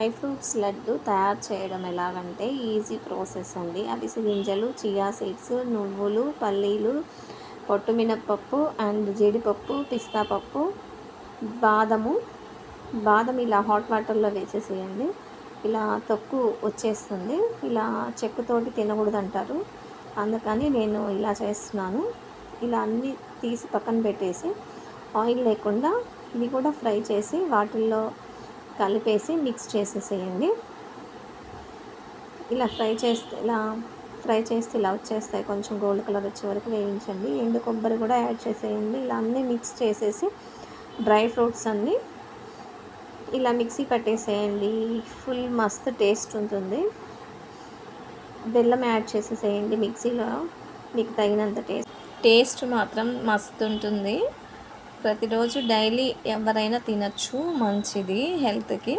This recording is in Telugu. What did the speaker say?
డ్రై ఫ్రూట్స్ లడ్డు తయారు చేయడం ఎలాగంటే ఈజీ ప్రాసెస్ అండి. అవిసె గింజలు, చియా సీడ్స్, నువ్వులు, పల్లీలు, పొట్టు మినప్పప్పు అండ్ జీడిపప్పు, పిస్తా పప్పు, బాదము బాదం ఇలా హాట్ వాటర్లో వేసేసేయండి. ఇలా తొక్కు వచ్చేస్తుంది. ఇలా చెక్కుతోటి తినకూడదంటారు, అందుకని నేను ఇలా చేస్తున్నాను. ఇలా అన్నీ తీసి పక్కన పెట్టేసి ఆయిల్ లేకుండా ఇవి కూడా ఫ్రై చేసి వాటిల్లో కలిపేసి మిక్స్ చేసేసేయండి. ఇలా ఫ్రై చేస్తే ఇలా వచ్చేస్తాయి. కొంచెం గోల్డ్ కలర్ వచ్చే వరకు వేయించండి. ఎండు కొబ్బరి కూడా యాడ్ చేసేయండి. ఇలా అన్నీ మిక్స్ చేసేసి డ్రై ఫ్రూట్స్ అన్నీ ఇలా మిక్సీ పట్టేసేయండి. ఫుల్ మస్తు టేస్ట్ ఉంటుంది. బెల్లం యాడ్ చేసేసేయండి మిక్సీలో, మీకు తగినంత టేస్ట్ మాత్రం మస్తు ఉంటుంది. ప్రతిరోజు డైలీ ఎవరైనా తినచ్చు, మంచిది హెల్త్కి.